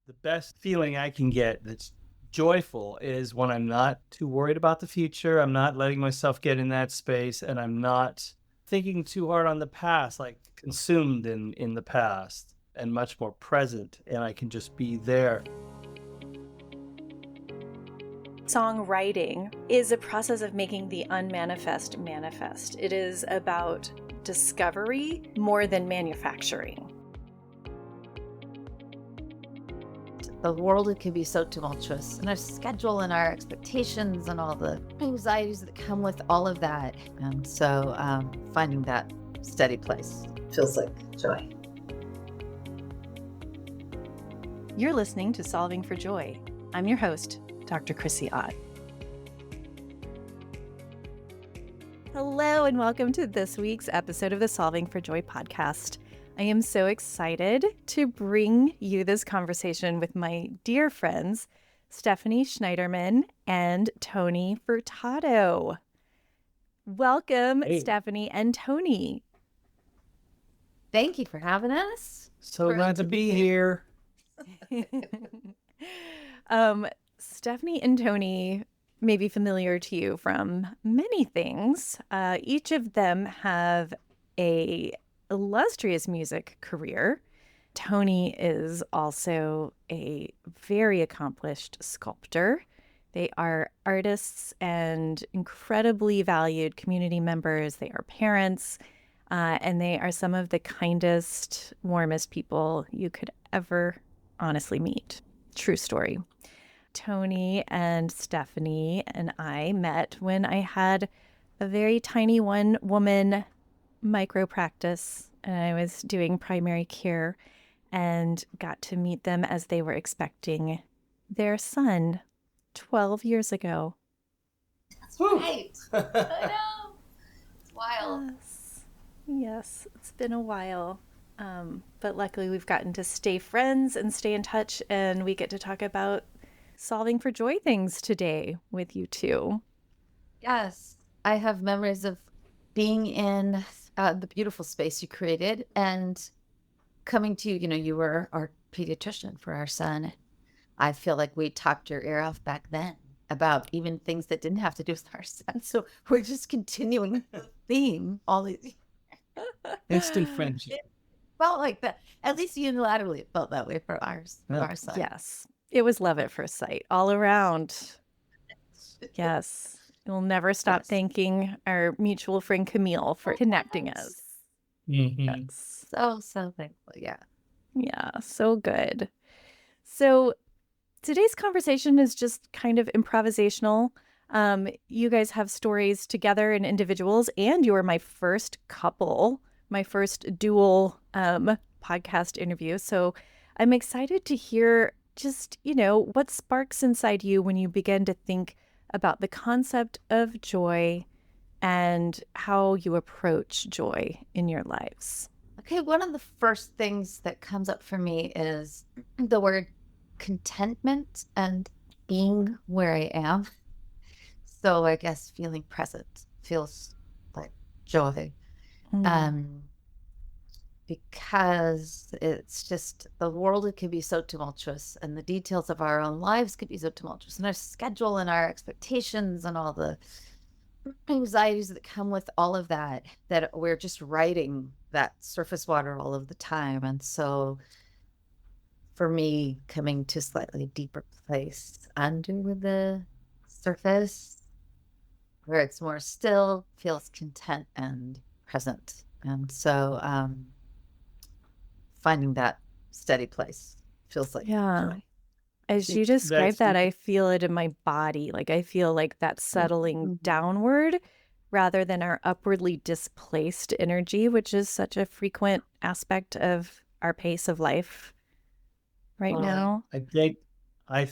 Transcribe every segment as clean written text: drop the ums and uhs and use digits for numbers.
The best feeling I can get that's joyful is when I'm not too worried about the future. I'm not letting myself get in that space, and I'm not thinking too hard on the past, like consumed in the past, and much more present, and I can just be there. Songwriting is a process of making the unmanifest manifest. It is about discovery more than manufacturing. The world, it can be so tumultuous, and our schedule and our expectations and all the anxieties that come with all of that. And so finding that steady place feels like joy. You're listening to Solving for Joy. I'm your host, Dr. Chrissie Ott. Hello, and welcome to this week's episode of the Solving for Joy podcast. I am so excited to bring you this conversation with my dear friends, Stephanie Schneiderman and Tony Furtado. Welcome, Hey. Stephanie and Tony. Thank you for having us. So glad to be here. Stephanie and Tony may be familiar to you from many things. Each of them have a illustrious music career. Tony is also a very accomplished sculptor. They are artists and incredibly valued community members. They are parents, and they are some of the kindest, warmest people you could ever honestly meet. True story. Tony and Stephanie and I met when I had a very tiny one-woman micro practice, and I was doing primary care and got to meet them as they were expecting their son 12 years ago. That's right. I know. It's wild. Yes, it's been a while. But luckily we've gotten to stay friends and stay in touch, and we get to talk about solving for joy things today with you two. Yes. I have memories of being in the beautiful space you created and coming to you. You were our pediatrician for our son. I feel like we talked your ear off back then about even things that didn't have to do with our son. So we're just continuing the theme all these. Instant friendship. It felt like that. At least unilaterally, it felt that way for our son. Yes, it was love at first sight all around. Yes. We'll never stop thanking our mutual friend Camille for connecting us. Mm-hmm. Yes. So thankful. Yeah. Yeah, so good. So today's conversation is just kind of improvisational. You guys have stories together and individuals, and you were my first couple, my first dual podcast interview. So I'm excited to hear just, what sparks inside you when you begin to think about the concept of joy and how you approach joy in your lives. Okay, one of the first things that comes up for me is the word contentment and being where I am. So I guess feeling present feels like joy. Because it's just the world, it can be so tumultuous, and the details of our own lives could be so tumultuous, and our schedule and our expectations and all the anxieties that come with all of that we're just riding that surface water all of the time. And so for me, coming to a slightly deeper place under the surface where it's more still feels content and present. And so finding that steady place feels like joy. As you describe that, I feel it in my body. Like I feel like that settling downward rather than our upwardly displaced energy, which is such a frequent aspect of our pace of life right now. I think I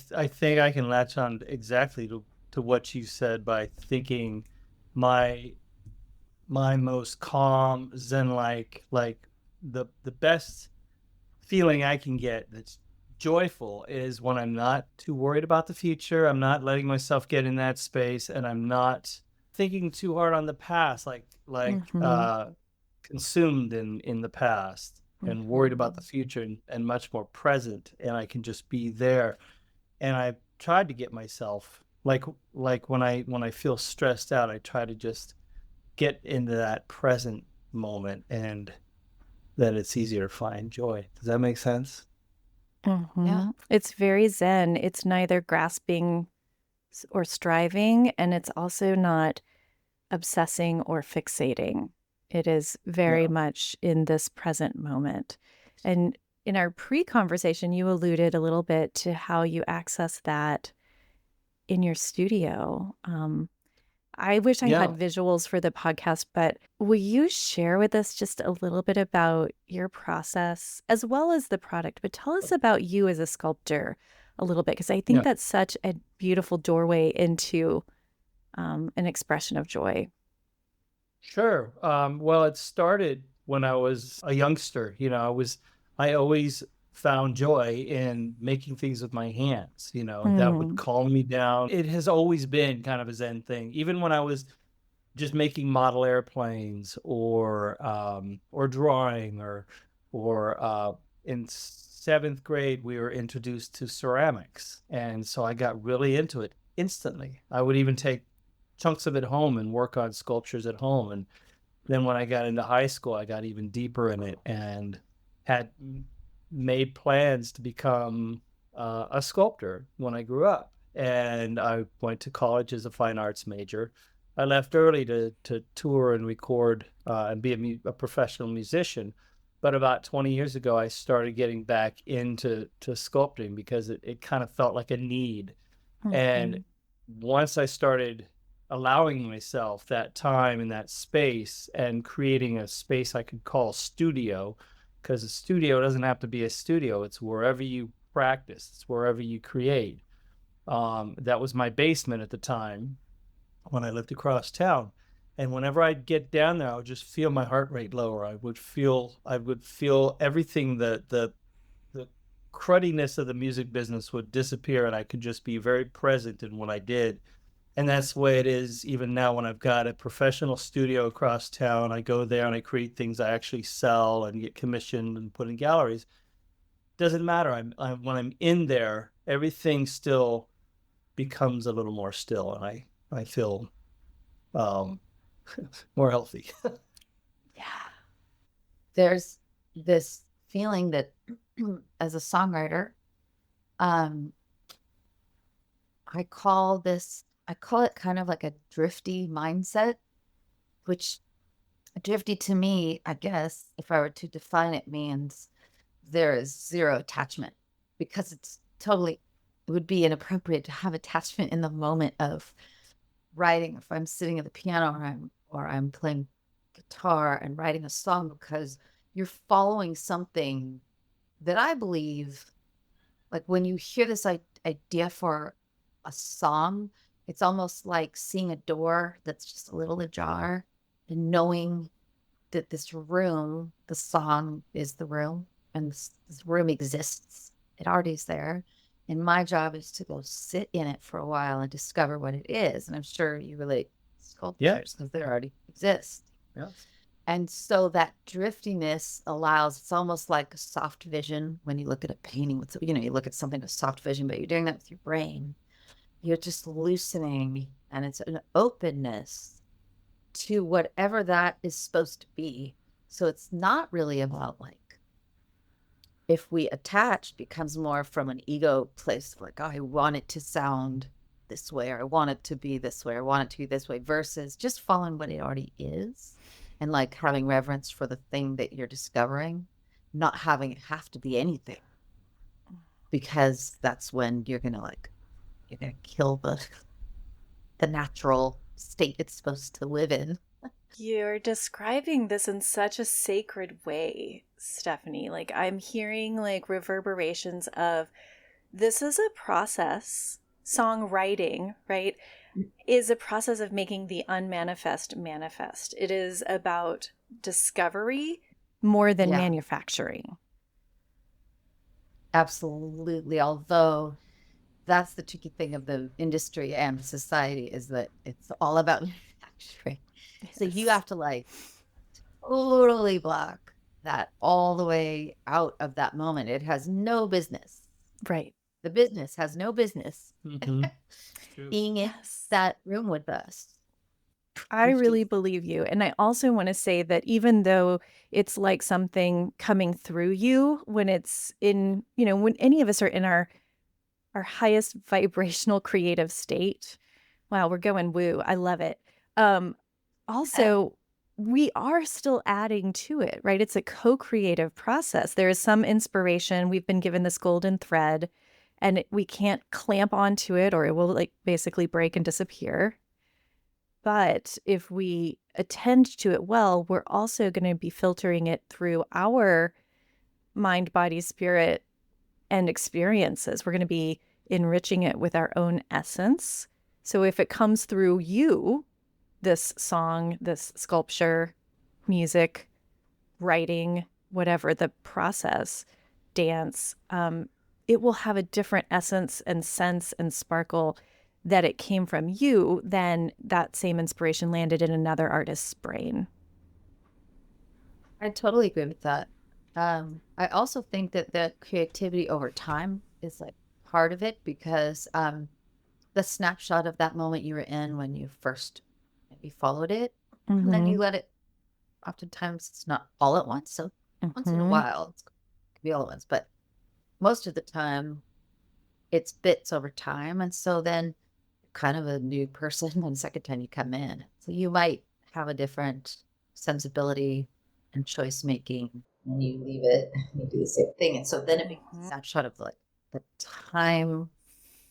can latch on exactly to what you said by thinking my most calm, zen-like, the best feeling I can get that's joyful is when I'm not too worried about the future. I'm not letting myself get in that space, and I'm not thinking too hard on the past, consumed in the past. and worried about the future, and much more present, and I can just be there. And I tried to get myself like when I feel stressed out, I try to just get into that present moment, and then it's easier to find joy. Does that make sense? Yeah. It's very zen. It's neither grasping or striving, and it's also not obsessing or fixating. It is very Yeah. much in this present moment. And in our pre-conversation, you alluded a little bit to how you access that in your studio. I wish I had Yeah. visuals for the podcast, but will you share with us just a little bit about your process as well as the product? But tell us about you as a sculptor a little bit, because I think Yeah. that's such a beautiful doorway into an expression of joy. Sure. Well, it started when I was a youngster. I always found joy in making things with my hands, that would Mm. calm me down. It has always been kind of a Zen thing. Even when I was just making model airplanes, or drawing, or in seventh grade, we were introduced to ceramics. And so I got really into it instantly. I would even take chunks of it home and work on sculptures at home. And then when I got into high school, I got even deeper in it and had made plans to become a sculptor when I grew up. And I went to college as a fine arts major. I left early to tour and record and be a professional musician. But about 20 years ago, I started getting back into sculpting because it kind of felt like a need. And once I started allowing myself that time and that space and creating a space I could call studio, because a studio doesn't have to be a studio. It's wherever you practice, it's wherever you create. That was my basement at the time when I lived across town. And whenever I'd get down there, I would just feel my heart rate lower. I would feel everything, the cruddiness of the music business would disappear, and I could just be very present in what I did. And that's the way it is even now when I've got a professional studio across town. I go there and I create things I actually sell and get commissioned and put in galleries. Doesn't matter. When I'm in there, everything still becomes a little more still, and I feel um, more healthy. Yeah. There's this feeling that as a songwriter, um, I call it kind of like a drifty mindset, which drifty to me, I guess, if I were to define it, means there is zero attachment, because it would be inappropriate to have attachment in the moment of writing. If I'm sitting at the piano, or I'm playing guitar and writing a song, because you're following something that I believe, like when you hear this idea for a song, it's almost like seeing a door that's just a little ajar and knowing that this room, the song is the room, and this room exists. It already is there. And my job is to go sit in it for a while and discover what it is. And I'm sure you relate to Yeah. sculptures because they already exist. Yeah. And so that driftiness it's almost like a soft vision when you look at a painting you look at something with soft vision, but you're doing that with your brain. You're just loosening, and it's an openness to whatever that is supposed to be. So it's not really about if we attach, becomes more from an ego place of oh, I want it to sound this way, or I want it to be this way, or I want it to be this way, versus just following what it already is, and having reverence for the thing that you're discovering, not having it have to be anything, because that's when you're gonna kill the natural state it's supposed to live in. You're describing this in such a sacred way, Stephanie. I'm hearing reverberations of this is a process. Songwriting, right, is a process of making the unmanifest manifest. It is about discovery more than manufacturing. Absolutely. Although that's the tricky thing of the industry and society, is that it's all about manufacturing. So you have to totally block that all the way out of that moment. It has no business. Right. The business has no business Mhm. True. being in Yes. that room with us. I Drifty. really believe you. And I also want to say that even though it's like something coming through you when it's in, when any of us are in our highest vibrational creative state. Wow, we're going woo. I love it. Also, we are still adding to it, right? It's a co-creative process. There is some inspiration. We've been given this golden thread and we can't clamp onto it or it will like basically break and disappear. But if we attend to it well, we're also going to be filtering it through our mind, body, spirit, and experiences. We're going to be enriching it with our own essence. So if it comes through you, this song, this sculpture, music, writing, whatever the process, dance, it will have a different essence and sense and sparkle that it came from you than that same inspiration landed in another artist's brain. I totally agree with that. I also think that the creativity over time is like part of it because the snapshot of that moment you were in when you first maybe followed it, and then you let it. Oftentimes, it's not all at once. So once in a while, it could be all at once, but most of the time, it's bits over time, and so then kind of a new person the second time you come in. So you might have a different sensibility and choice making, and you leave it, and you do the same thing. And so then it becomes a snapshot of like the time,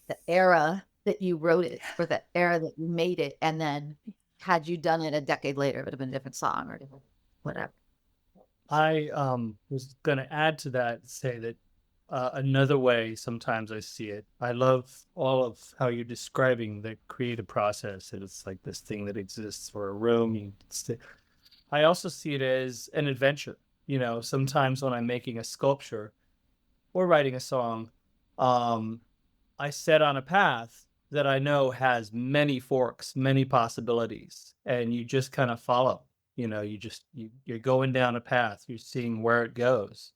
the era that you wrote it, or the era that you made it. And then had you done it a decade later, it would have been a different song or different whatever. I was going to add to that, say that another way sometimes I see it. I love all of how you're describing the creative process. And it's like this thing that exists for a room. I also see it as an adventure. Sometimes when I'm making a sculpture or writing a song, I set on a path that I know has many forks, many possibilities, and you just kind of follow. You're going down a path. You're seeing where it goes,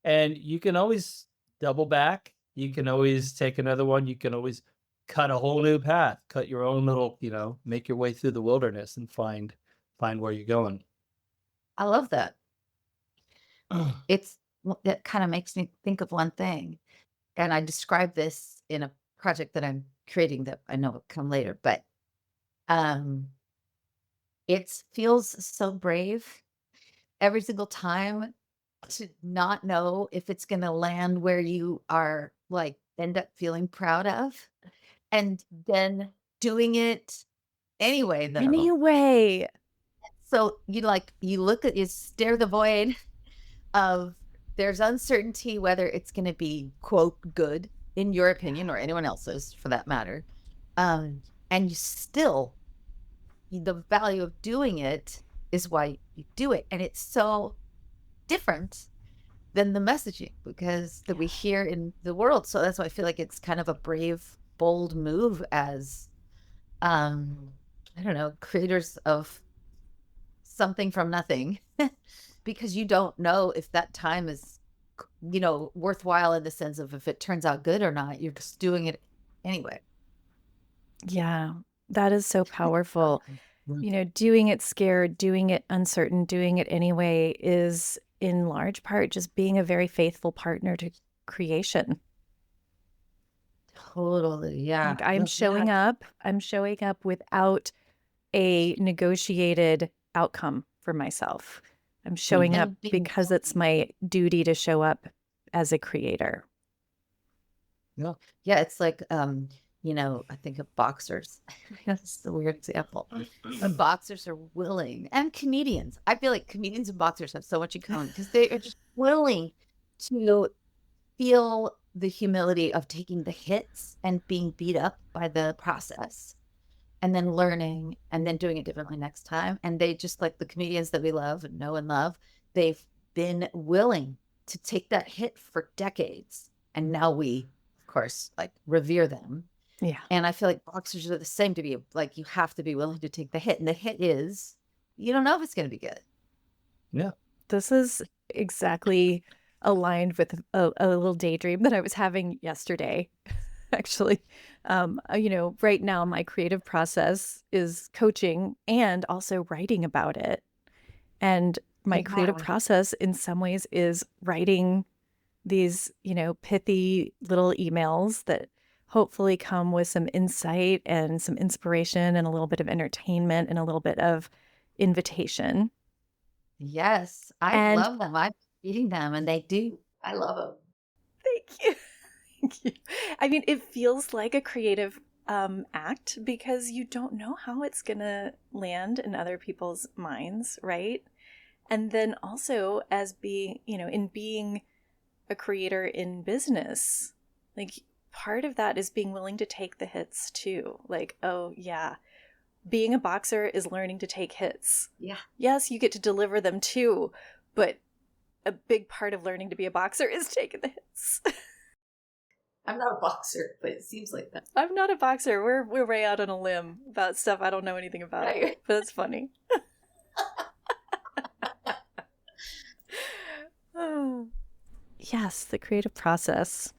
and you can always double back. You can always take another one. You can always cut a whole new path, cut your own little, make your way through the wilderness and find where you're going. I love that. It's that kind of makes me think of one thing. And I describe this in a project that I'm creating that I know will come later, but it feels so brave every single time to not know if it's going to land where you are like end up feeling proud of, and then doing it anyway though. Anyway. So you stare the void of there's uncertainty whether it's going to be quote good in your opinion or anyone else's for that matter, and you still, the value of doing it is why you do it, and it's so different than the messaging because that we hear in the world. So that's why I feel like it's kind of a brave, bold move as I don't know, creators of something from nothing because you don't know if that time is worthwhile in the sense of if it turns out good or not. You're just doing it anyway. Yeah, that is so powerful. Doing it scared, doing it uncertain, doing it anyway is in large part just being a very faithful partner to creation. Totally. Yeah. Like I'm showing up without a negotiated outcome for myself. I'm showing up because it's my duty to show up as a creator. Yeah. Yeah. It's like, I think of boxers. That's a weird example. But boxers are willing, and comedians. I feel like comedians and boxers have so much in common because they are just willing to feel the humility of taking the hits and being beat up by the process and then learning and then doing it differently next time. And they just like the comedians that we love and know and love, they've been willing to take that hit for decades. And now we, of course, like revere them. Yeah. And I feel like boxers are the same, to be like, you have to be willing to take the hit. And the hit is, you don't know if it's going to be good. Yeah. This is exactly aligned with a little daydream that I was having yesterday, actually. Right now my creative process is coaching and also writing about it. And my creative Yeah. process in some ways is writing these, pithy little emails that hopefully come with some insight and some inspiration and a little bit of entertainment and a little bit of invitation. Yes, I And love them. I'm reading them and they do. I love them. thank you. Thank you. I mean, it feels like a creative act because you don't know how it's going to land in other people's minds, right? And then also as being, in being a creator in business, like part of that is being willing to take the hits too. Like, oh yeah, being a boxer is learning to take hits. Yeah. Yes, you get to deliver them too, but a big part of learning to be a boxer is taking the hits. I'm not a boxer, but it seems like that. I'm not a boxer. We're way out on a limb about stuff I don't know anything about. Right. But it's funny. Oh. Yes, the creative process.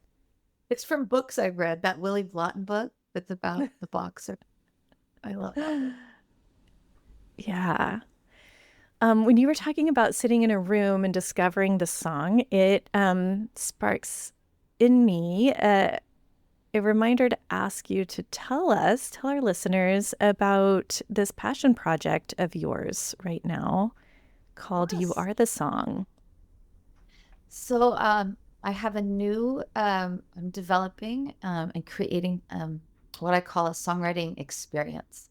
It's from books I've read. That Willie Blotton book that's about the boxer. I love that. Yeah. When you were talking about sitting in a room and discovering the song, it sparks in me a reminder to ask you to tell our listeners about this passion project of yours right now called You Yes. Are the Song. So I have a new, I'm developing and creating what I call a songwriting experience.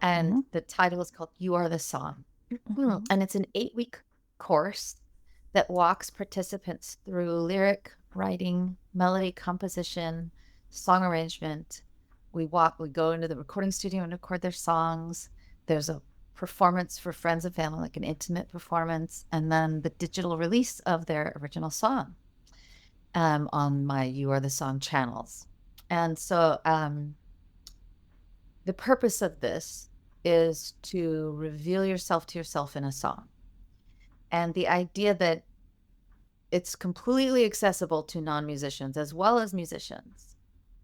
And the title is called You Are the Song. Mhm. And it's an 8-week course that walks participants through lyric writing, melody composition, song arrangement. We go into the recording studio and record their songs. There's a performance for friends and family, like an intimate performance, and then the digital release of their original song on my You Are the Song channels. And so the purpose of this is to reveal yourself to yourself in a song. And the idea that it's completely accessible to non-musicians as well as musicians.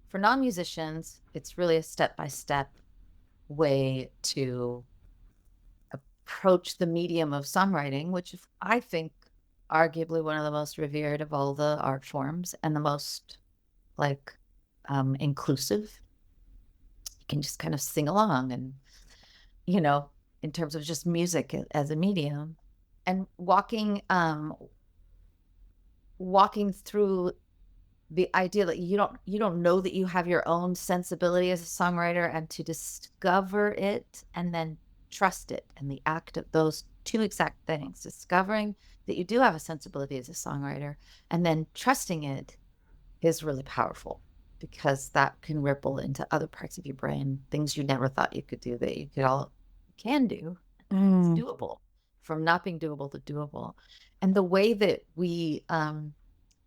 For non-musicians, it's really a step-by-step way to approach the medium of songwriting, which I think arguably one of the most revered of all the art forms and the most inclusive. You can just kind of sing along and, in terms of just music as a medium, and walking through the idea that you don't know that you have your own sensibility as a songwriter, and to discover it and then trust it. And the act of those two exact things, discovering that you do have a sensibility as a songwriter and then trusting it, is really powerful, because that can ripple into other parts of your brain, things you never thought you could do that you can do. It's doable, from not being doable to doable. And the way that we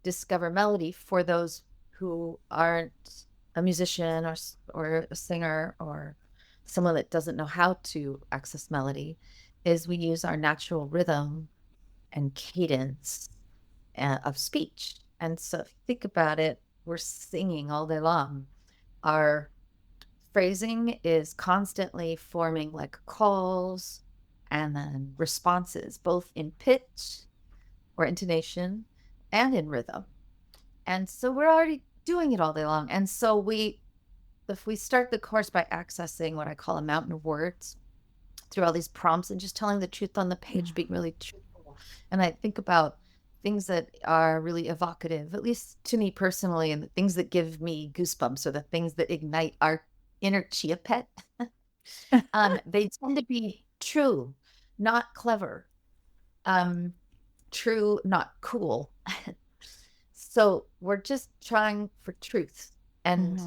discover melody, for those who aren't a musician or a singer or someone that doesn't know how to access melody, is we use our natural rhythm and cadence of speech. And so if you think about it, we're singing all day long. Our phrasing is constantly forming like calls and then responses, both in pitch or intonation and in rhythm. And so we're already doing it all day long. And so if we start the course by accessing what I call a mountain of words through all these prompts and just telling the truth on the page, being really truthful. And I think about things that are really evocative, at least to me personally, and the things that give me goosebumps, or the things that ignite our inner chia pet. They tend to be true, not clever. True, not cool. So we're just trying for truth. And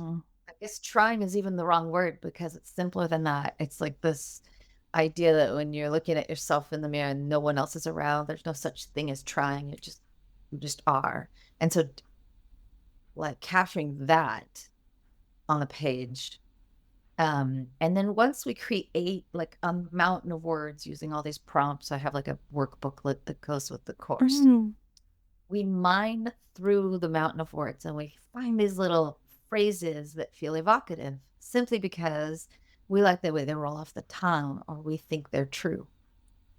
I guess trying is even the wrong word, because it's simpler than that. It's like this idea that when you're looking at yourself in the mirror and no one else is around, there's no such thing as trying. You just are. And so like capturing that on the page And then once we create like a mountain of words using all these prompts, I have like a workbooklet that goes with the course. Mhm. We mine through the mountain of words and we find these little phrases that feel evocative simply because we like the way they roll off the tongue or we think they're true.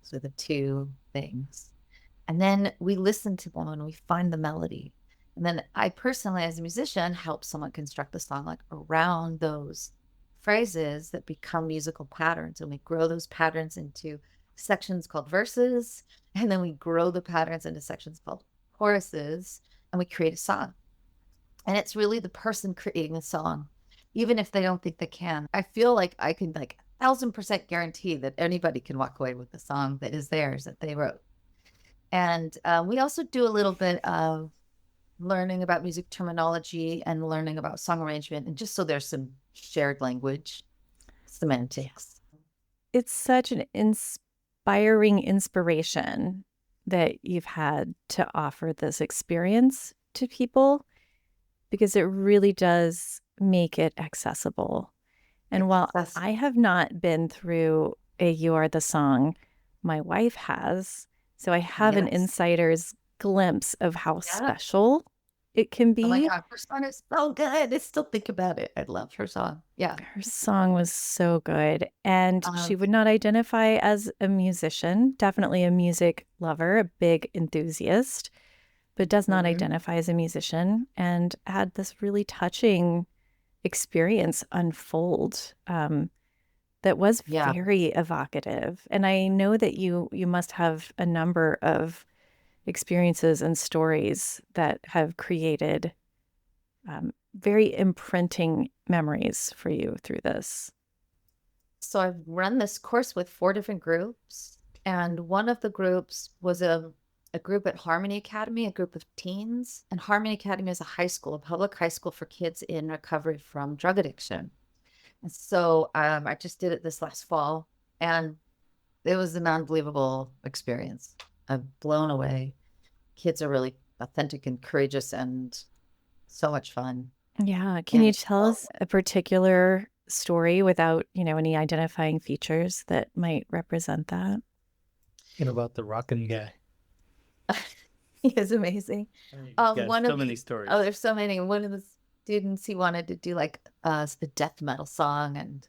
So the two things. And then we listen to them and we find the melody. And then I personally, as a musician, help someone construct the song like around those phrases that become musical patterns. And we grow those patterns into sections called verses. And then we grow the patterns into sections called choruses. And we create a song. And it's really the person creating the song, even if they don't think they can. I feel like I can like 1,000% guarantee that anybody can walk away with the song that is theirs that they wrote. And we also do a little bit of learning about music terminology and learning about song arrangement, and just so there's some shared language, semantics. It's such an inspiring inspiration that you've had to offer this experience to people because it really does make it accessible. And while I have not been through a You Are the Song, my wife has. So I have an insider's glimpse of how special it can be. Oh my God, her song is so good. I still think about it. I love her song. Yeah. Her song was so good. And she would not identify as a musician, definitely a music lover, a big enthusiast, but does not identify as a musician, and had this really touching experience unfold that was very evocative. And I know that you must have a number of experiences and stories that have created very imprinting memories for you through this. So I've run this course with 4 different groups, and one of the groups was a group at Harmony Academy, a group of teens. And Harmony Academy is a high school, a public high school for kids in recovery from drug addiction. And so I just did it this last fall, and it was an unbelievable experience. I'm blown away. Kids are really authentic and courageous and so much fun. Yeah. Can you tell us a particular story without, any identifying features that might represent that? About the rockin' guy. He is amazing. So many stories. Oh, there's so many. One of the students, he wanted to do like the death metal song, and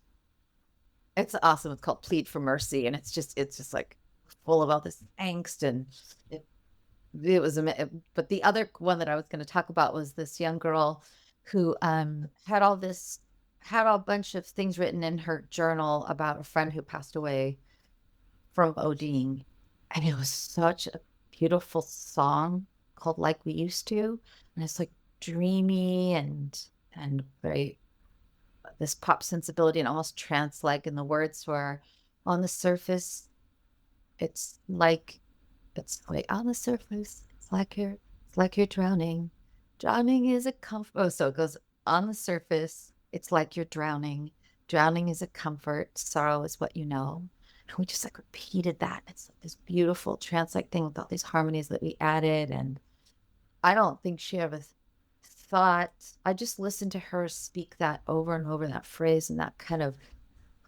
it's awesome. It's called Plead for Mercy, and it's just like full of all this angst, and it was amazing. But the other one that I was going to talk about was this young girl who had a bunch of things written in her journal about a friend who passed away from ODing, and it was such a beautiful song called Like We Used To, and it's like dreamy and very this pop sensibility and almost trance-like, and the words were, on the surface it's like on the surface it's like you're drowning is a comfort. So it goes, on the surface it's like you're drowning is a comfort, sorrow is what you know. And we just like repeated that. It's like this beautiful trance-like thing with all these harmonies that we added. And I don't think she ever thought, I just listened to her speak that over and over, that phrase, and that kind of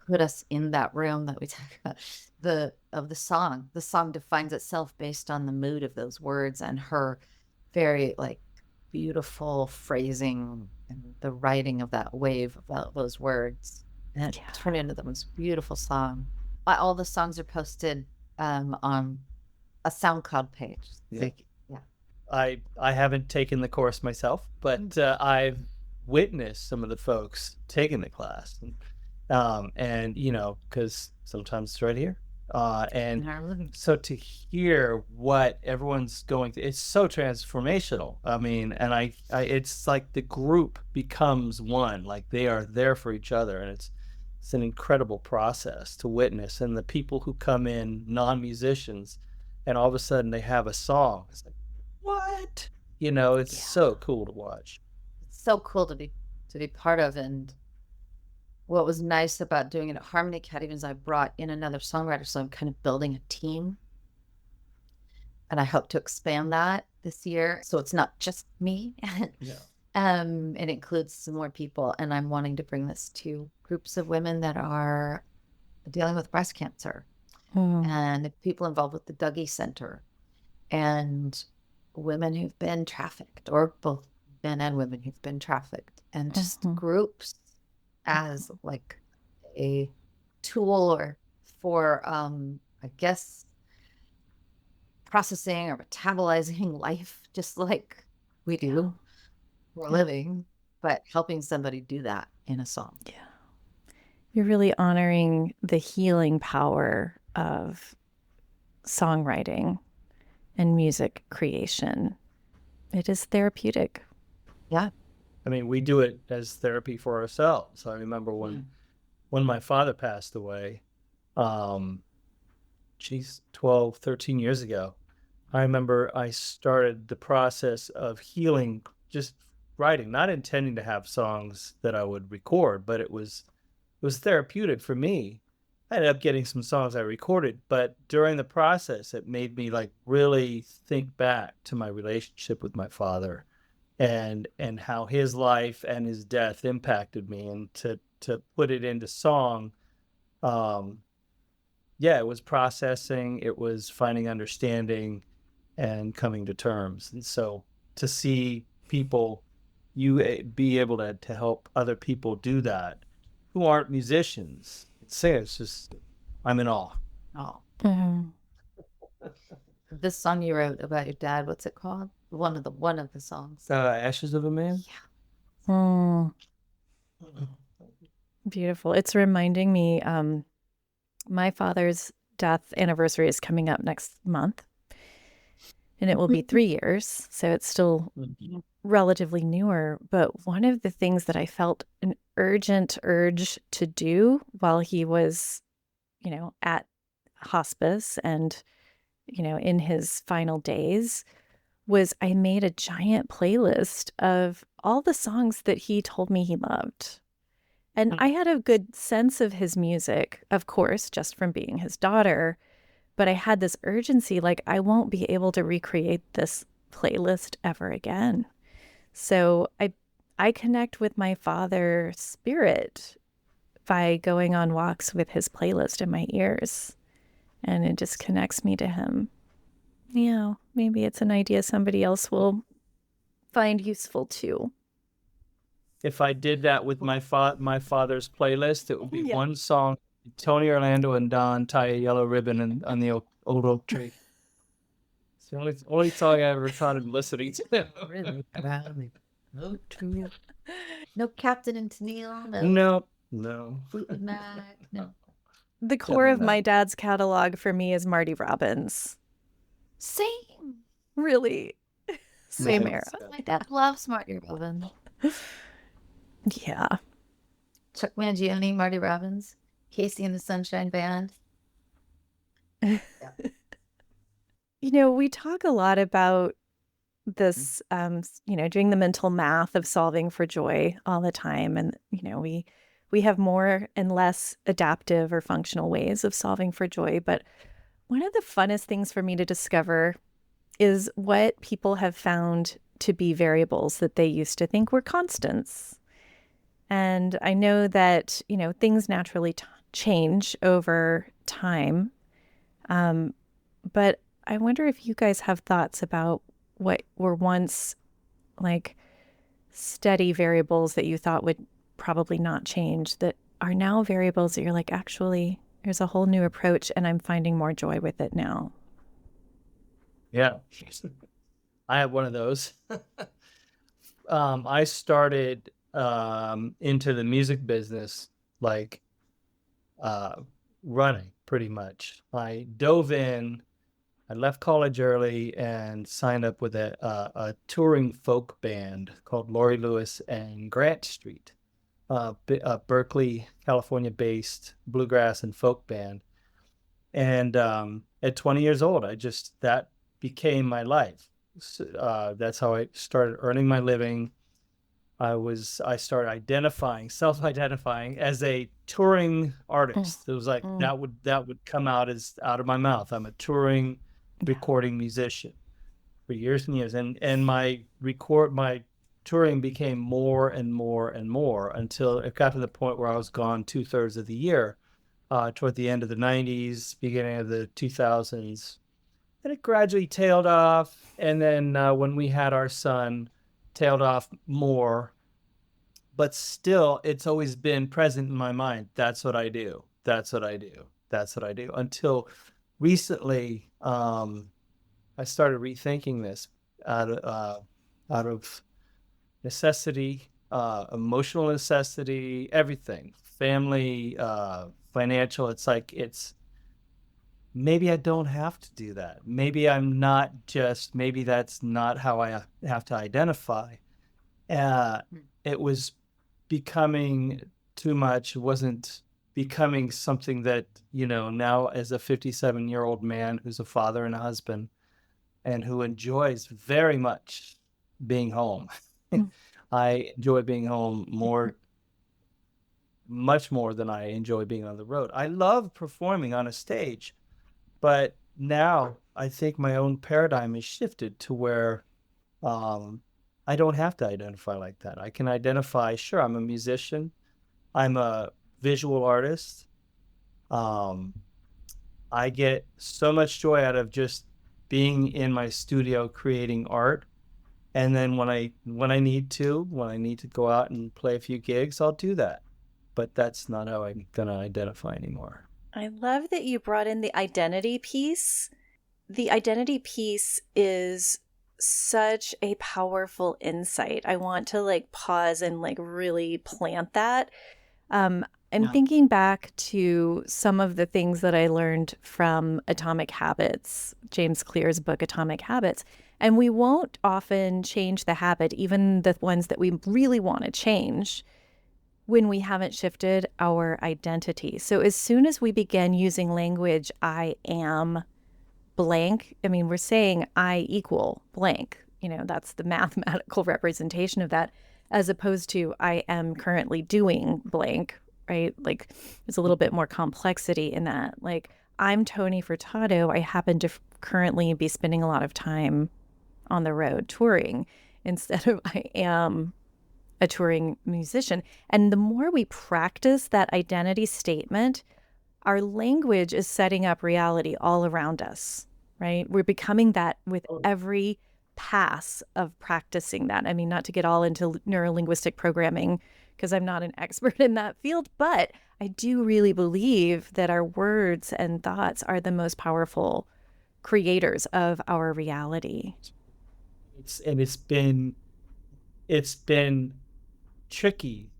put us in that room that we talk about the song. The song defines itself based on the mood of those words and her very like beautiful phrasing and the writing of that wave about those words. And it turned into the most beautiful song. All the songs are posted on a SoundCloud page. I haven't taken the course myself, but I've witnessed some of the folks taking the class, and because sometimes it's right here, and so to hear what everyone's going through, it's so transformational. I mean, and I it's like the group becomes one, like they are there for each other, and it's an incredible process to witness. And the people who come in, non-musicians, and all of a sudden they have a song, it's like, what? It's so cool to watch. It's so cool to be part of. And what was nice about doing it at Harmony Academy is I brought in another songwriter, so I'm kind of building a team, and I hope to expand that this year, so it's not just me. It includes some more people, and I'm wanting to bring this to groups of women that are dealing with breast cancer and people involved with the Dougie Center and women who've been trafficked, or both men and women who've been trafficked, and just groups as like a tool or for, I guess, processing or metabolizing life, just like we do for a living, but helping somebody do that in a song. Yeah. You're really honoring the healing power of songwriting and music creation. It is therapeutic. Yeah. I mean, we do it as therapy for ourselves. I remember when my father passed away, 12, 13 years ago, I remember I started the process of healing, just writing, not intending to have songs that I would record, but it was therapeutic for me. I ended up getting some songs I recorded, but during the process, it made me like really think back to my relationship with my father and how his life and his death impacted me, and to put it into song. Yeah, it was processing, it was finding understanding and coming to terms. And so to see people, you be able to help other people do that who aren't musicians, it's just, I'm in awe. Oh, Mhm. this song you wrote about your dad, what's it called? One of the songs. Ashes of a Man. Mm. Beautiful. It's reminding me, my father's death anniversary is coming up next month, and it will be 3 years, so it's still relatively newer. But one of the things that I felt an urgent urge to do while he was, at hospice and, in his final days, was I made a giant playlist of all the songs that he told me he loved. And I had a good sense of his music, of course, just from being his daughter. But I had this urgency, like, I won't be able to recreate this playlist ever again. So I connect with my father's spirit by going on walks with his playlist in my ears. And it just connects me to him. Yeah, maybe it's an idea somebody else will find useful too. If I did that with my father's playlist, it would be Yeah. one song, Tony Orlando and Don tie a yellow ribbon on the old oak tree. It's the only song I ever thought of listening to. No Captain and Tennille, No. Fleetwood Mac, no. The core of my dad's catalog for me is Marty Robbins. Same. Really. Same Nice. era. My dad loves Marty Robbins. Yeah. Chuck Mangione, Marty Robbins, Casey and the Sunshine Band. We talk a lot about this, doing the mental math of solving for joy all the time. And, we have more and less adaptive or functional ways of solving for joy. But one of the funnest things for me to discover is what people have found to be variables that they used to think were constants. And I know that, things naturally change over time. But I wonder if you guys have thoughts about what were once like steady variables that you thought would probably not change, that are now variables that you're like, actually, there's a whole new approach and I'm finding more joy with it now. Yeah. I have one of those. I started into the music business like running, pretty much. I dove in. I left college early and signed up with a touring folk band called Laurie Lewis and Grant Street, a Berkeley, California-based bluegrass and folk band. And at 20 years old, that became my life. That's how I started earning my living. I started self-identifying as a touring artist. It was like that would come out of my mouth. I'm a touring recording musician for years and years. And my touring became more and more and more until it got to the point where I was gone 2/3 of the year, toward the end of the 90s, beginning of the 2000s. And it gradually tailed off. And then when we had our son, tailed off more. But still, it's always been present in my mind. That's what I do. That's what I do. That's what I do. Until recently, I started rethinking this out of necessity, emotional necessity, everything, family, financial. It's like, maybe I don't have to do that. Maybe maybe that's not how I have to identify. It was becoming too much. It wasn't becoming something that, now as a 57-year-old man who's a father and a husband and who enjoys very much being home. I enjoy being home much more than I enjoy being on the road. I love performing on a stage, but now I think my own paradigm has shifted to where I don't have to identify like that. I can identify, sure, I'm a musician, I'm a visual artist. I get so much joy out of just being in my studio creating art. And then when I need to go out and play a few gigs, I'll do that. But that's not how I'm going to identify anymore. I love that you brought in the identity piece. The identity piece is such a powerful insight. I want to pause and really plant that. I'm thinking back to some of the things that I learned from Atomic Habits, James Clear's book, Atomic Habits. And we won't often change the habit, even the ones that we really want to change, when we haven't shifted our identity. So as soon as we begin using language, I am blank, we're saying I equal blank. That's the mathematical representation of that, as opposed to I am currently doing blank, right? There's a little bit more complexity in that. I'm Tony Furtado. I happen to currently be spending a lot of time on the road touring instead of I am a touring musician. And the more we practice that identity statement, our language is setting up reality all around us, right? We're becoming that with every pass of practicing that. Not to get all into neurolinguistic programming, because I'm not an expert in that field, but I do really believe that our words and thoughts are the most powerful creators of our reality. It's been tricky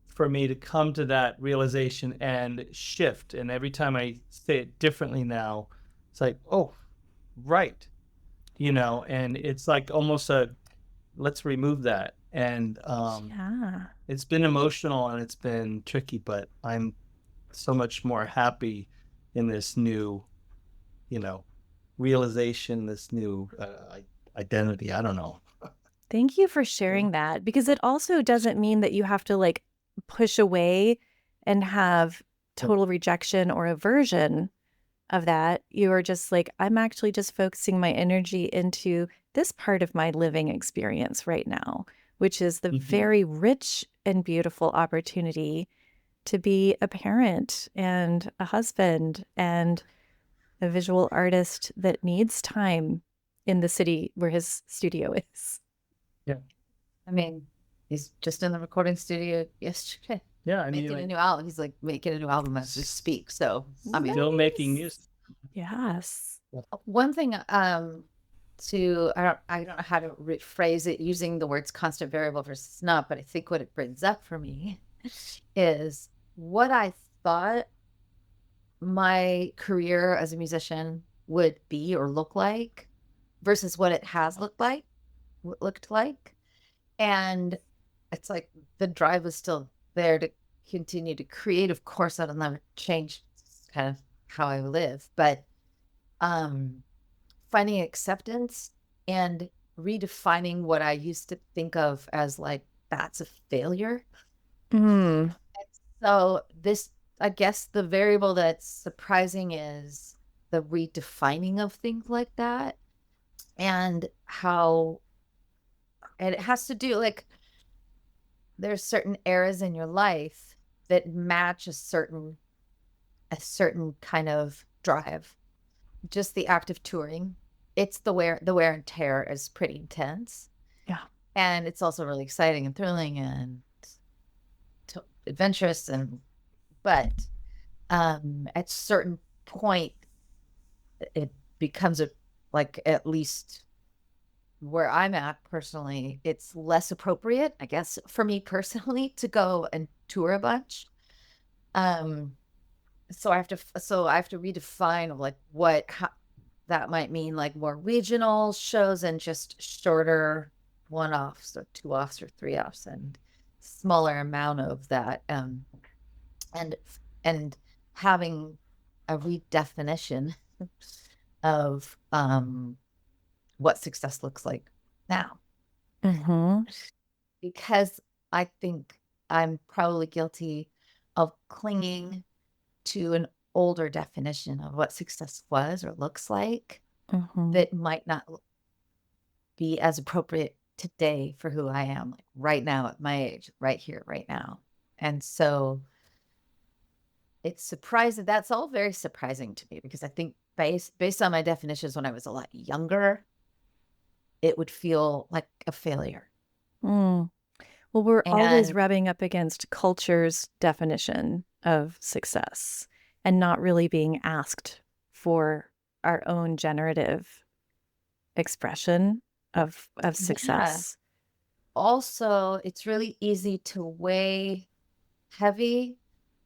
for me to come to that realization and shift. And every time I say it differently now, it's like, oh, right. And it's like almost let's remove that. And it's been emotional and it's been tricky, but I'm so much more happy in this new, realization, this new identity. I don't know. Thank you for sharing that, because it also doesn't mean that you have to push away and have total rejection or aversion of that. You are just I'm actually just focusing my energy into this part of my living experience right now, which is the very rich and beautiful opportunity to be a parent and a husband and a visual artist that needs time in the city where his studio is. Yeah. He's just in the recording studio yesterday. Yeah, making a new album. He's making a new album as we speak. So still making music. Yes. One thing I don't know how to rephrase it using the words constant variable versus not, but I think what it brings up for me is what I thought my career as a musician would be or look like versus what it has looked like. And it's the drive is still there to continue to create. Of course, that'll never change. It's kind of how I live, but finding acceptance and redefining what I used to think of as that's a failure. So this, I guess the variable that's surprising is the redefining of things like that, and how And it has to do, like, there's certain eras in your life that match a certain kind of drive. Just the act of touring, it's the wear and tear is pretty intense. Yeah. And it's also really exciting and thrilling and adventurous, but at a certain point it becomes like, at least where I'm at personally, it's less appropriate, I guess, for me personally, to go and tour a bunch. So I have to redefine, like, how that might mean, like more regional shows and just shorter one-offs or two-offs or three-offs and smaller amount of that, and having a redefinition of what success looks like now. Because I think I'm probably guilty of clinging to an older definition of what success was or looks like, that might not be as appropriate today for who I am, like right now at my age, right here, right now. And so it's surprising. That's all very surprising to me, because I think based on my definitions when I was a lot younger, it would feel like a failure. Well, we're always rubbing up against culture's definition of success and not really being asked for our own generative expression of success. Yeah. Also, it's really easy to weigh heavy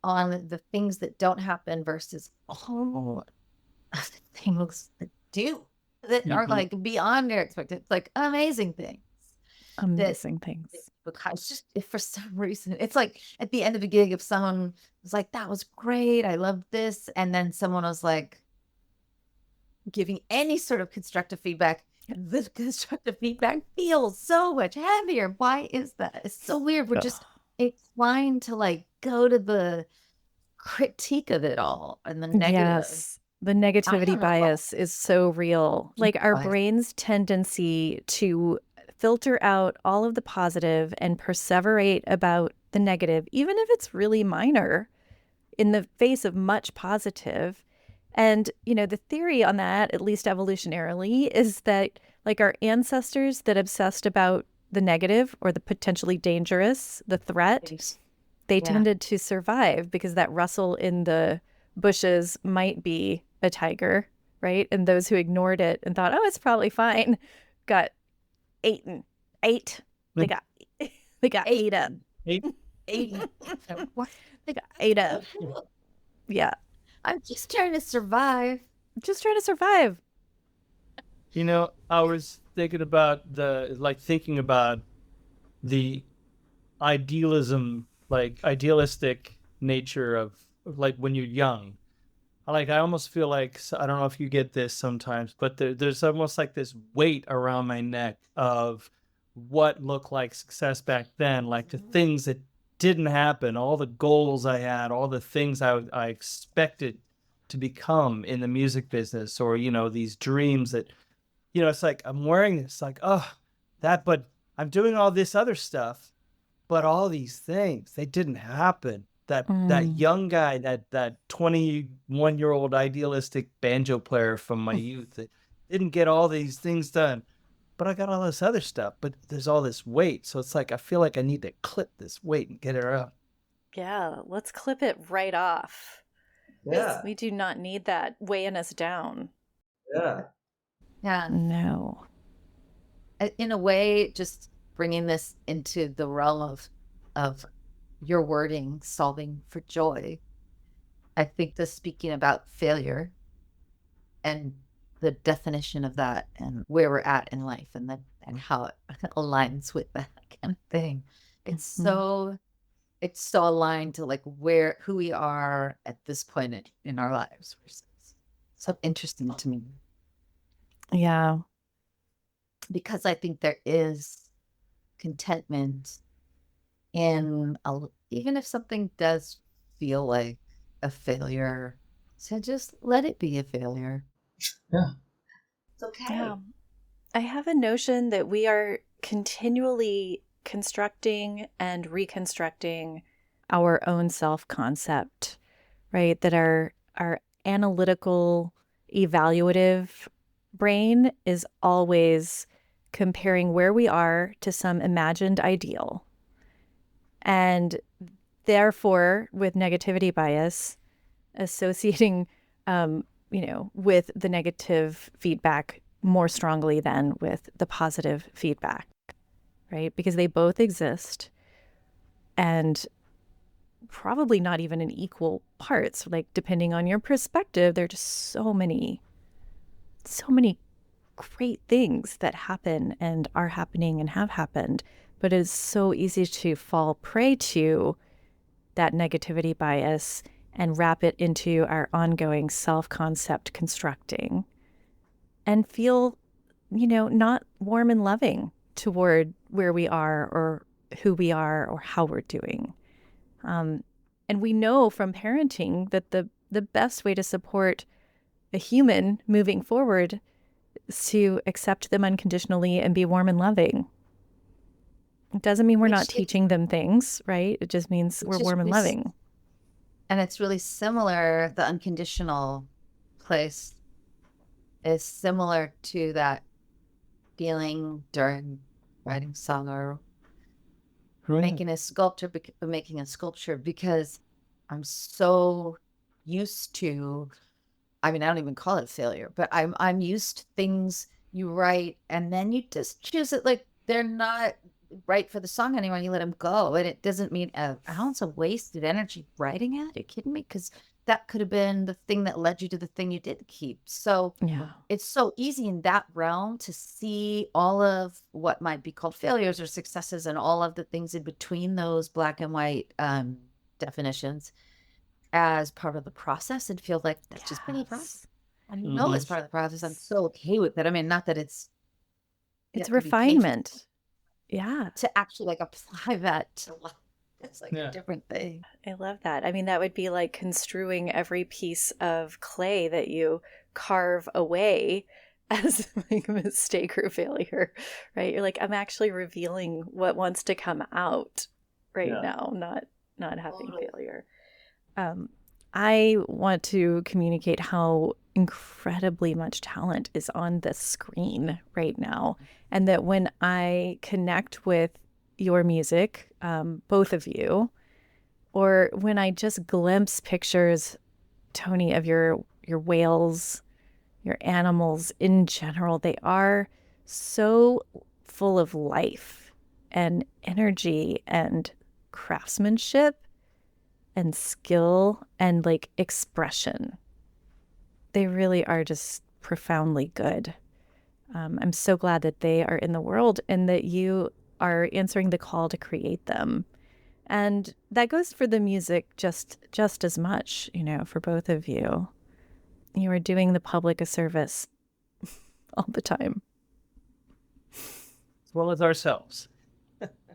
on the things that don't happen versus all the things that do, that are like beyond your expectations, like amazing things. Because just, if for some reason, it's like at the end of a gig, if someone was like, that was great, I loved this, and then someone was like giving any sort of constructive feedback, the constructive feedback feels so much heavier. Why is that? It's so weird. We're just inclined to like go to the critique of it all and the negative. Yes. The negativity bias is so real. Like, our brain's tendency to filter out all of the positive and perseverate about the negative, even if it's really minor, in the face of much positive. And, the theory on that, at least evolutionarily, is that, like, our ancestors that obsessed about the negative or the potentially dangerous, the threat, they tended to survive, because that rustle in the bushes might be a tiger, right? And those who ignored it and thought, oh, it's probably fine, got eaten. They got ate up. They got ate up. Yeah. I'm just trying to survive. I was thinking about the idealistic nature of, like, when you're young. Like, I almost feel like, I don't know if you get this sometimes, but there's almost like this weight around my neck of what looked like success back then, like the things that didn't happen, all the goals I had, all the things I expected to become in the music business, or, these dreams that, it's like, I'm wearing this, like, but I'm doing all this other stuff, but all these things, they didn't happen. That young guy, that 21-year-old idealistic banjo player from my youth, that didn't get all these things done, but I got all this other stuff. But there's all this weight, so it's like I feel like I need to clip this weight and get it out. Yeah, let's clip it right off. Yeah, we do not need that weighing us down. Yeah. No. In a way, just bringing this into the realm of your wording, solving for joy, I think this, speaking about failure and the definition of that and where we're at in life, and how it aligns with that kind of thing, it's so aligned to like who we are at this point in our lives. It's so interesting to me. Yeah. Because I think there is contentment in, even if something does feel like a failure, so just let it be a failure. Yeah. It's okay. Yeah. I have a notion that we are continually constructing and reconstructing our own self-concept, right? That our analytical, evaluative brain is always comparing where we are to some imagined ideal. And therefore, with negativity bias, associating, with the negative feedback more strongly than with the positive feedback, right? Because they both exist and probably not even in equal parts. Like, depending on your perspective, there are just so many great things that happen and are happening and have happened. But it's so easy to fall prey to that negativity bias and wrap it into our ongoing self-concept constructing and feel, not warm and loving toward where we are or who we are or how we're doing. And we know from parenting that the best way to support a human moving forward is to accept them unconditionally and be warm and loving. It doesn't mean we're not teaching them things, right? It just means we're warm and loving. And it's really similar. The unconditional place is similar to that feeling during writing a song or making a sculpture, because I'm so used to, I don't even call it failure, but I'm used to things you write and then you just choose it like they're not right for the song anymore and you let them go. And it doesn't mean an ounce of wasted energy writing it. Are you kidding me? Because that could have been the thing that led you to the thing you did keep. So Yeah, it's so easy in that realm to see all of what might be called failures or successes and all of the things in between those black and white definitions as part of the process and feel like that's just part of the process. I know it's part of the process. I'm so okay with it. Not that it's refinement. Yeah. To actually like apply that to life. It's like a different thing. I love that. That would be like construing every piece of clay that you carve away as like a mistake or failure, right? You're like, I'm actually revealing what wants to come out now, not having failure. I want to communicate how incredibly much talent is on the screen right now. And that when I connect with your music, both of you, or when I just glimpse pictures, Tony, of your whales, your animals in general, they are so full of life and energy and craftsmanship and skill and like expression. They really are just profoundly good. I'm so glad that they are in the world and that you are answering the call to create them. And that goes for the music just as much, for both of you. You are doing the public a service all the time. As well as ourselves.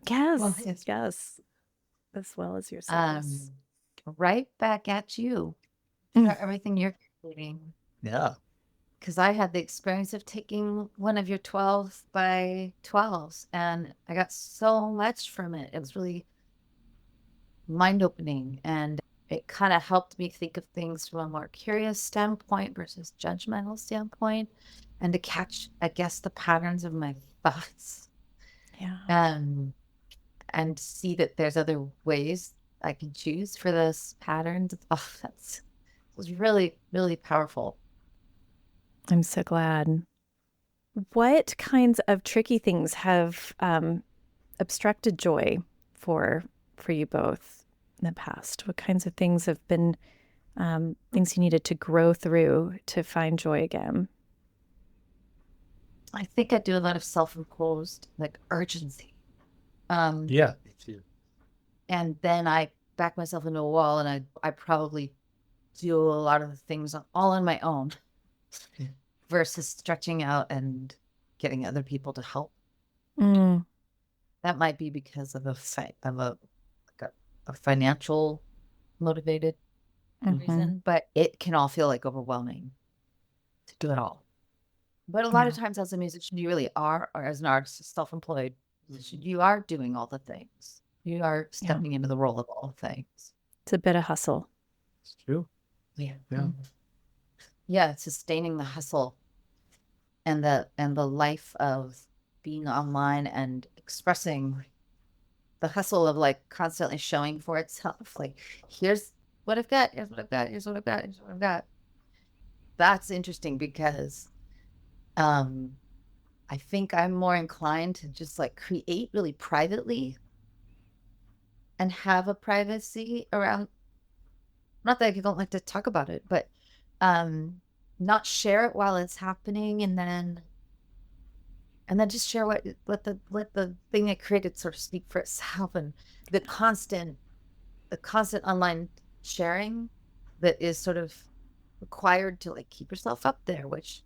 Yes, yes. As well as yourselves. Right back at you. Everything you're creating. Yeah. Because I had the experience of taking one of your 12 by 12s and I got so much from it. It was really mind-opening and it kind of helped me think of things from a more curious standpoint versus judgmental standpoint and to catch, I guess, the patterns of my thoughts. Yeah. And see that there's other ways I can choose for those patterns. Oh, it was really, really powerful. I'm so glad. What kinds of tricky things have obstructed joy for you both in the past? What kinds of things have been things you needed to grow through to find joy again? I think I do a lot of self-imposed like urgency. Yeah, me too. And then I back myself into a wall and I probably do a lot of the things all on my own versus stretching out and getting other people to help. That might be because of a financial motivated reason, but it can all feel like overwhelming to do it all. But a lot of times as a musician, you really are, or as an artist, self-employed musician, you are doing all the things. You are stepping into the role of all things. It's a bit of hustle. It's true. Yeah. Yeah. Yeah, sustaining the hustle and the life of being online and expressing the hustle of like constantly showing for itself. Like, here's what I've got, here's what I've got, here's what I've got, here's what I've got. That's interesting because I think I'm more inclined to just like create really privately and have a privacy around, not that I don't like to talk about it, but not share it while it's happening, and then just share what the thing I created sort of speak for itself, and the constant online sharing that is sort of required to like keep yourself up there, which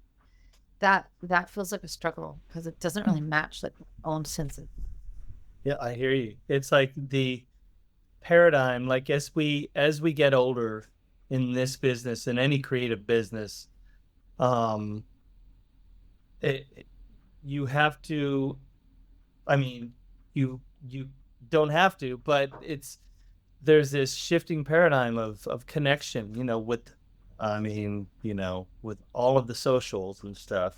that feels like a struggle because it doesn't really match like my own sense of. Yeah, I hear you. It's like the paradigm, like as we get older in this business, in any creative business, you have to, I mean, you don't have to, but there's this shifting paradigm of connection, with all of the socials and stuff.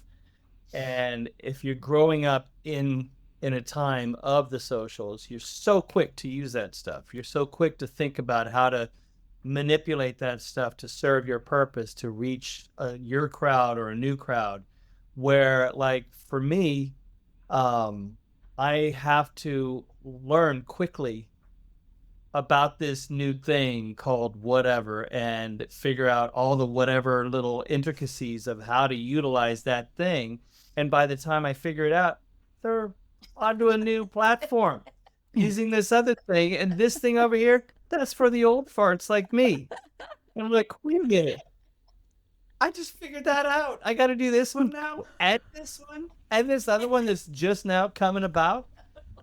And if you're growing up in a time of the socials, you're so quick to use that stuff. You're so quick to think about how to manipulate that stuff to serve your purpose, to reach your crowd or a new crowd. Where, like, for me, I have to learn quickly about this new thing called whatever and figure out all the whatever little intricacies of how to utilize that thing. And by the time I figure it out, they're onto a new platform using this other thing. And this thing over here, that's for the old farts like me. And I'm like, wait a minute. I just figured that out. I got to do this one now, and this one, and this other one that's just now coming about.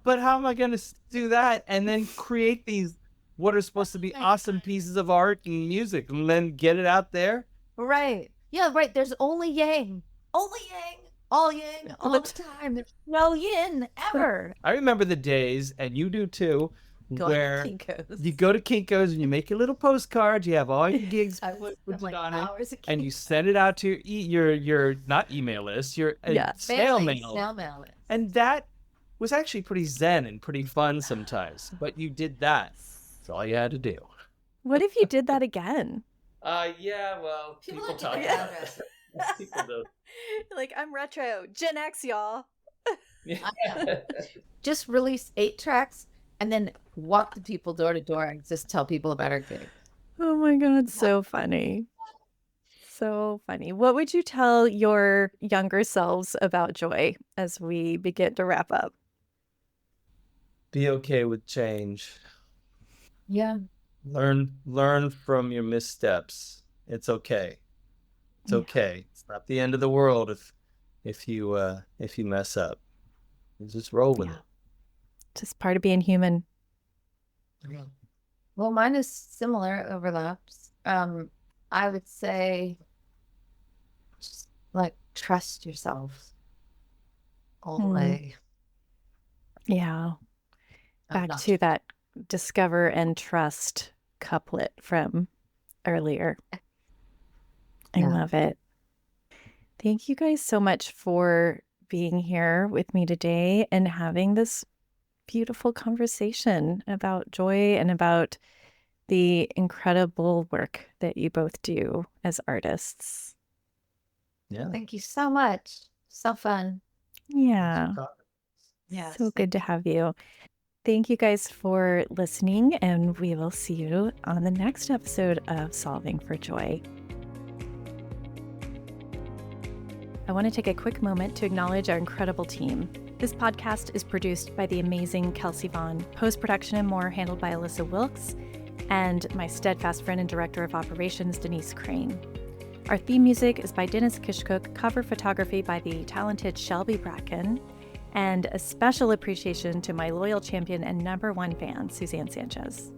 But how am I going to do that and then create these what are supposed to be awesome pieces of art and music and then get it out there? Right. Yeah, right. There's only yang. Only yang. All yang all the time. There's no yin ever. I remember the days, and you do too, where you go to Kinko's and you make your little postcards. You have all your gigs put on it, and you send it out to your not email list, your snail mail. And that was actually pretty zen and pretty fun sometimes. But you did that. That's all you had to do. What if you did that again? Yeah, well, people talk about it. People do. Like, I'm retro. Gen X, y'all. Just release 8 tracks and then walk the people door to door and just tell people about our gig. Oh my God, so funny. So funny. What would you tell your younger selves about joy as we begin to wrap up? Be okay with change. Yeah. Learn from your missteps. It's okay. It's okay. It's not the end of the world if you mess up. You just roll with it. Just part of being human. Well, mine is similar, overlaps. I would say just like trust yourself all the way. Yeah. Back to that discover and trust couplet from earlier. I love it. Thank you guys so much for being here with me today and having this beautiful conversation about joy and about the incredible work that you both do as artists. Yeah. Thank you so much. So fun. Yeah. Yes. So good to have you. Thank you guys for listening, and we will see you on the next episode of Solving for Joy. I want to take a quick moment to acknowledge our incredible team. This podcast is produced by the amazing Kelsey Vaughn, post-production and more handled by Alyssa Wilkes, and my steadfast friend and director of operations, Denise Crane. Our theme music is by Dennis Kishcook, cover photography by the talented Shelby Bracken, and a special appreciation to my loyal champion and #1 fan, Suzanne Sanchez.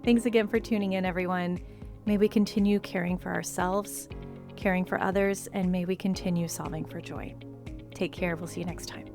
Thanks again for tuning in, everyone. May we continue caring for ourselves, caring for others, and may we continue solving for joy. Take care. We'll see you next time.